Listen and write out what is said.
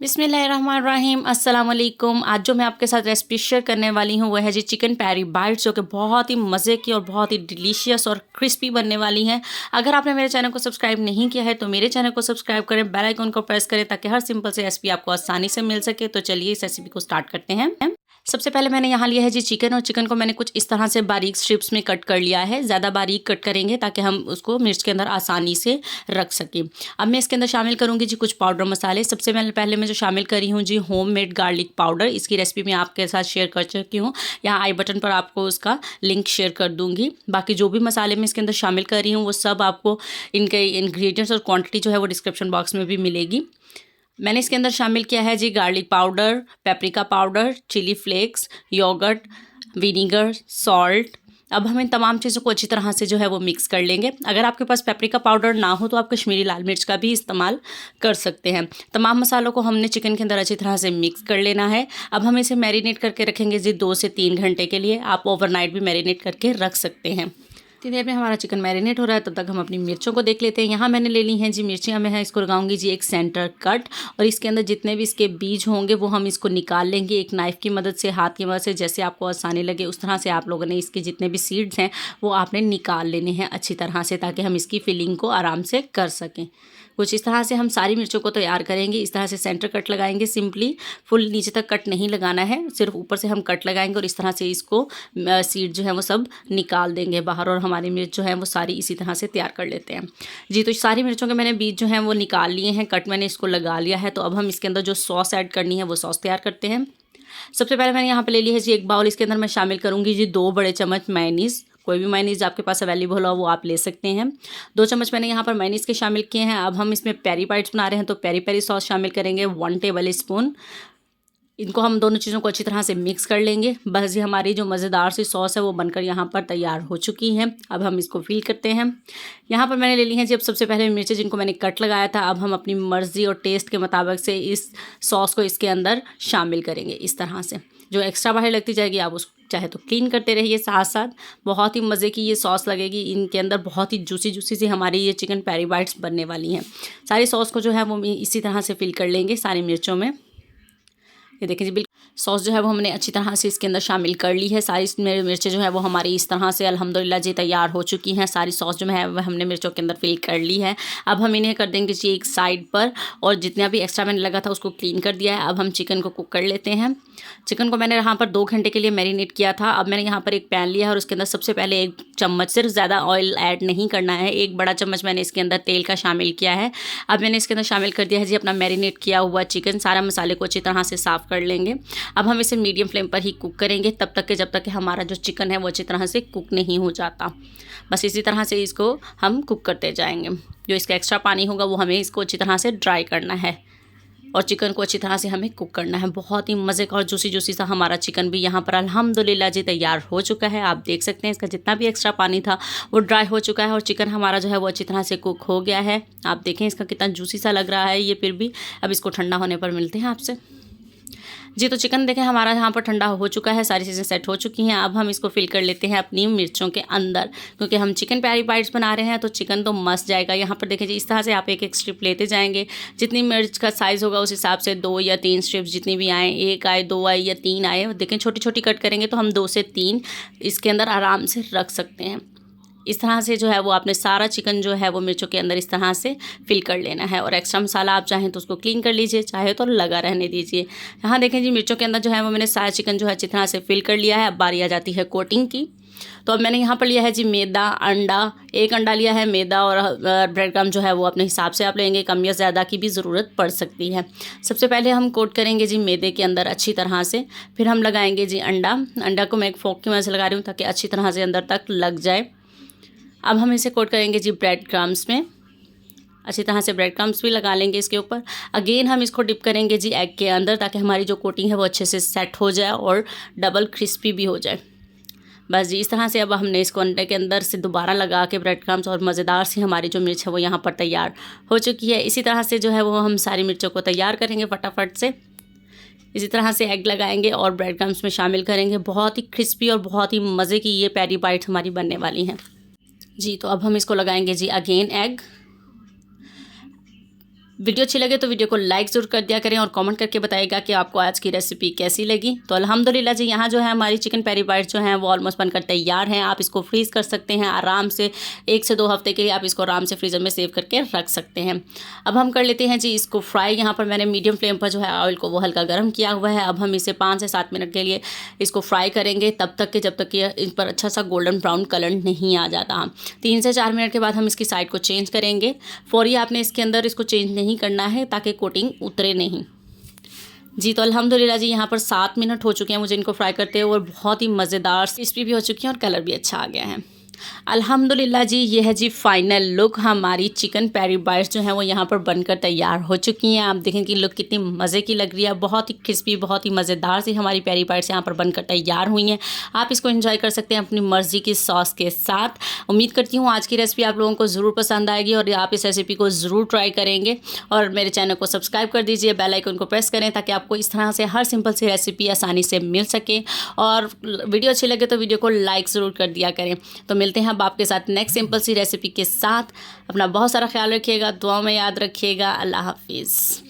बिस्मिल्लाहिर्रहमानिर्रहीम अस्सलाम वालेकुम। आज जो मैं आपके साथ रेसिपी शेयर करने वाली हूँ वह है जी चिकन पैरी बाइट्स, जो कि बहुत ही मज़े की और बहुत ही डिलीशियस और क्रिस्पी बनने वाली हैं। अगर आपने मेरे चैनल को सब्सक्राइब नहीं किया है तो मेरे चैनल को सब्सक्राइब करें, बेल आइकन को प्रेस करें ताकि हर सिंपल सी रेसिपी आपको आसानी से मिल सके। तो चलिए इस रेसिपी को स्टार्ट करते हैं। सबसे पहले मैंने यहाँ लिया है जी चिकन, और चिकन को मैंने कुछ इस तरह से बारीक स्ट्रिप्स में कट कर लिया है। ज़्यादा बारीक कट करेंगे ताकि हम उसको मिर्च के अंदर आसानी से रख सकें। अब मैं इसके अंदर शामिल करूँगी जी कुछ पाउडर मसाले। सबसे पहले मैं जो शामिल करी हूँ जी होममेड गार्लिक पाउडर। इसकी रेसिपी मैं आपके साथ शेयर कर चुकी हूँ, यहाँ आई बटन पर आपको उसका लिंक शेयर कर दूँगी। बाकी जो भी मसाले मैं इसके अंदर शामिल कर रही हूँ वो सब आपको इनके इंग्रेडिएंट्स और क्वांटिटी जो है वो डिस्क्रिप्शन बॉक्स में भी मिलेगी। मैंने इसके अंदर शामिल किया है जी garlic powder, paprika powder, chilli flakes, yoghurt, vinegar, salt. अब हम इन तमाम चीज़ों को अच्छी तरह से जो है वो मिक्स कर लेंगे। अगर आपके पास पेपरिका पाउडर ना हो तो आप कश्मीरी लाल मिर्च का भी इस्तेमाल कर सकते हैं। तमाम मसालों को हमने चिकन के अंदर अच्छी तरह से मिक्स कर लेना है। अब हम इसे मैरिनेट करके रखेंगे जी 2 से 3 घंटे के लिए। आप ओवरनाइट भी मैरिनेट करके रख सकते हैं। इतनी देर में हमारा चिकन मैरिनेट हो रहा है, तब तक हम अपनी मिर्चों को देख लेते हैं। यहाँ मैंने ले ली हैं जी मिर्चियाँ। मैं इसको लगाऊंगी जी एक सेंटर कट, और इसके अंदर जितने भी इसके बीज होंगे वो हम इसको निकाल लेंगे एक नाइफ़ की मदद से, हाथ की मदद से, जैसे आपको आसानी लगे उस तरह से आप लोगों ने इसके जितने भी सीड्स हैं वो आपने निकाल लेने हैं अच्छी तरह से, ताकि हम इसकी फिलिंग को आराम से कर सकें। कुछ इस तरह से हम सारी मिर्चों को तैयार करेंगे। इस तरह से सेंटर कट लगाएंगे, सिंपली फुल नीचे तक कट नहीं लगाना है, सिर्फ ऊपर से हम कट लगाएंगे और इस तरह से इसको सीड जो है वो सब निकाल देंगे बाहर, और हमारी मिर्च जो है वो सारी इसी तरह से तैयार कर लेते हैं जी। तो सारी मिर्चों के मैंने बीज जो हैं वो निकाल लिए हैं, कट मैंने इसको लगा लिया है। तो अब हम इसके अंदर जो सॉस ऐड करनी है वो सॉस तैयार करते हैं। सबसे पहले मैंने यहाँ पे ले ली है जी एक बाउल। इसके अंदर मैं शामिल करूँगी जी 2 बड़े चम्मच मेयोनीज़। कोई भी मेयोनीज़ आपके पास अवेलेबल हो वो आप ले सकते हैं। 2 चम्मच मैंने यहाँ पर मेयोनीज़ के शामिल किए हैं। अब हम इसमें पेरी बाइट्स बना रहे हैं तो पेरी पेरी सॉस शामिल करेंगे 1 टेबल स्पून। इनको हम दोनों चीज़ों को अच्छी तरह से मिक्स कर लेंगे। बस ये हमारी जो मज़ेदार सी सॉस है वो बनकर यहाँ पर तैयार हो चुकी है। अब हम इसको फिल करते हैं। यहाँ पर मैंने ले ली हैं जी अब सबसे पहले मिर्चें जिनको मैंने कट लगाया था। अब हम अपनी मर्ज़ी और टेस्ट के मुताबिक से इस सॉस को इसके अंदर शामिल करेंगे इस तरह से। जो एक्स्ट्रा बाहर लगती जाएगी आप उसको चाहे तो क्लीन करते रहिए साथ साथ। बहुत ही मज़े की ये सॉस लगेगी इनके अंदर, बहुत ही जूसी जूसी सी हमारी ये चिकन पैरी बाइट्स बनने वाली हैं। सारी सॉस को जो है वो इसी तरह से फिल कर लेंगे सारी मिर्चों में। ये देखिए जी बिल्कुल सॉस जो है वो हमने अच्छी तरह से इसके अंदर शामिल कर ली है। सारी मिर्चें जो है वो हमारी इस तरह से अल्हम्दुलिल्लाह जी तैयार हो चुकी हैं। सारी सॉस जो है वह हमने मिर्चों के अंदर फिल कर ली है। अब हम इन्हें कर देंगे जी एक साइड पर, और जितना भी एक्स्ट्रा मैंने लगा था उसको क्लीन कर दिया है। अब हम चिकन को कुक कर लेते हैं। चिकन को मैंने यहाँ पर 2 घंटे के लिए मैरिनेट किया था। अब मैंने यहाँ पर एक पैन लिया है और उसके अंदर सबसे पहले 1 चम्मच, सिर्फ ज़्यादा ऑयल ऐड नहीं करना है, 1 बड़ा चम्मच मैंने इसके अंदर तेल का शामिल किया है। अब मैंने इसके अंदर शामिल कर दिया है जी अपना मैरिनेट किया हुआ चिकन। सारा मसाले को अच्छी तरह से साफ़ कर लेंगे। अब हम इसे मीडियम फ्लेम पर ही कुक करेंगे तब तक के जब तक कि हमारा जो चिकन है वो अच्छी तरह से कुक नहीं हो जाता। बस इसी तरह से इसको हम कुक करते जाएंगे। जो इसका एक्स्ट्रा पानी होगा वो हमें इसको अच्छी तरह से ड्राई करना है, और चिकन को अच्छी तरह से हमें कुक करना है। बहुत ही मज़े का और जूसी जूसी सा हमारा चिकन भी यहाँ पर अल्हम्दुलिल्लाह जी तैयार हो चुका है। आप देख सकते हैं इसका जितना भी एक्स्ट्रा पानी था वो ड्राई हो चुका है, और चिकन हमारा जो है वो अच्छी तरह से कुक हो गया है। आप देखें इसका कितना जूसी सा लग रहा है ये फिर भी। अब इसको ठंडा होने पर मिलते हैं आपसे जी। तो चिकन देखें हमारा यहाँ पर ठंडा हो चुका है, सारी चीज़ें सेट हो चुकी हैं। अब हम इसको फिल कर लेते हैं अपनी मिर्चों के अंदर, क्योंकि हम चिकन पैरी बाइट्स बना रहे हैं तो चिकन तो मस्त जाएगा। यहाँ पर देखें जी इस तरह से आप एक एक स्ट्रिप लेते जाएंगे। जितनी मिर्च का साइज़ होगा उस हिसाब से 2 या 3 स्ट्रिप्स जितनी भी आए, 1 आए, 2 आए या 3 आए, देखें छोटी छोटी कट करेंगे तो हम 2 से 3 इसके अंदर आराम से रख सकते हैं। इस तरह से जो है वो आपने सारा चिकन जो है वो मिर्चों के अंदर इस तरह से फिल कर लेना है। और एक्स्ट्रा मसाला आप चाहें तो उसको क्लीन कर लीजिए, चाहे तो लगा रहने दीजिए। यहाँ देखें जी मिर्चों के अंदर जो है वो मैंने सारा चिकन जो है अच्छी तरह से फिल कर लिया है। अब बारी आ जाती है कोटिंग की। तो अब मैंने यहाँ पर लिया है जी मैदा, अंडा, 1 अंडा लिया है। मैदा और ब्रेड क्रम्ब जो है वो अपने हिसाब से आप लेंगे, कम या ज़्यादा की भी ज़रूरत पड़ सकती है। सबसे पहले हम कोट करेंगे जी मैदे के अंदर अच्छी तरह से, फिर हम लगाएंगे जी अंडा। अंडा को मैं एक फोक की मदद से लगा रही हूँ ताकि अच्छी तरह से अंदर तक लग जाए। अब हम इसे कोट करेंगे जी ब्रेड क्रम्ब्स में, अच्छी तरह से ब्रेड क्रम्ब्स भी लगा लेंगे इसके ऊपर। अगेन हम इसको डिप करेंगे जी एग के अंदर, ताकि हमारी जो कोटिंग है वो अच्छे से सेट हो जाए और डबल क्रिस्पी भी हो जाए। बस जी इस तरह से अब हमने इसको अंडे के अंदर से दोबारा लगा के ब्रेड क्रम्ब्स, और मज़ेदार सी हमारी जो मिर्च है वो यहाँ पर तैयार हो चुकी है। इसी तरह से जो है वो हम सारी मिर्चों को तैयार करेंगे फटाफट से। इसी तरह से एग लगाएंगे और ब्रेड क्रम्ब्स में शामिल करेंगे। बहुत ही क्रिस्पी और बहुत ही मज़े की ये पैरी बाइट्स हमारी बनने वाली हैं जी। तो अब हम इसको लगाएंगे जी अगेन एग। वीडियो अच्छी लगे तो वीडियो को लाइक ज़रूर कर दिया करें और कमेंट करके बताइएगा कि आपको आज की रेसिपी कैसी लगी। तो अल्हम्दुलिल्लाह जी, यहाँ जो है हमारी चिकन पेरी बाइट्स जो हैं वो ऑलमोस्ट बनकर तैयार हैं। आप इसको फ्रीज़ कर सकते हैं आराम से, 1 से 2 हफ्ते के लिए आप इसको आराम से फ्रीज़र में सेव करके रख सकते हैं। अब हम कर लेते हैं जी इसको फ्राई। यहाँ पर मैंने मीडियम फ्लेम पर जो है ऑयल को वो हल्का गर्म किया हुआ है। अब हम इसे 5 से 7 मिनट के लिए इसको फ्राई करेंगे, तब तक कि जब तक कि इन पर अच्छा सा गोल्डन ब्राउन कलर नहीं आ जाता। 3 से 4 मिनट के बाद हम इसकी साइड को चेंज करेंगे। फौरी आपने इसके अंदर इसको चेंज नहीं करना है ताकि कोटिंग उतरे नहीं जी। तो अल्हम्दुलिल्लाह जी, यहाँ पर 7 मिनट हो चुके हैं मुझे इनको फ्राई करते हुए और बहुत ही मज़ेदार क्रिस्पी भी हो चुकी हैं और कलर भी अच्छा आ गया है। अल्हम्दुलिल्लाह जी, ये है जी फाइनल लुक। हमारी चिकन पेरी बाइट्स जो हैं वो यहाँ पर बनकर तैयार हो चुकी हैं। आप देखें कि लुक कितनी मज़े की लग रही है। बहुत ही क्रिस्पी, बहुत ही मज़ेदार सी हमारी पेरी बाइट्स यहाँ पर बनकर तैयार हुई हैं। आप इसको एंजॉय कर सकते हैं अपनी मर्ज़ी की सॉस के साथ। उम्मीद करती हूँ आज की रेसिपी आप लोगों को ज़रूर पसंद आएगी और आप इस रेसिपी को ज़रूर ट्राई करेंगे। और मेरे चैनल को सब्सक्राइब कर दीजिए, बेल आइकन को प्रेस करें ताकि आपको इस तरह से हर सिंपल सी रेसिपी आसानी से मिल सके। और वीडियो अच्छी लगे तो वीडियो को लाइक ज़रूर कर दिया करें। तो मिलते हैं अब आपके साथ नेक्स्ट सिंपल सी रेसिपी के साथ। अपना बहुत सारा ख्याल रखिएगा, दुआ में याद रखिएगा। अल्लाह हाफिज़।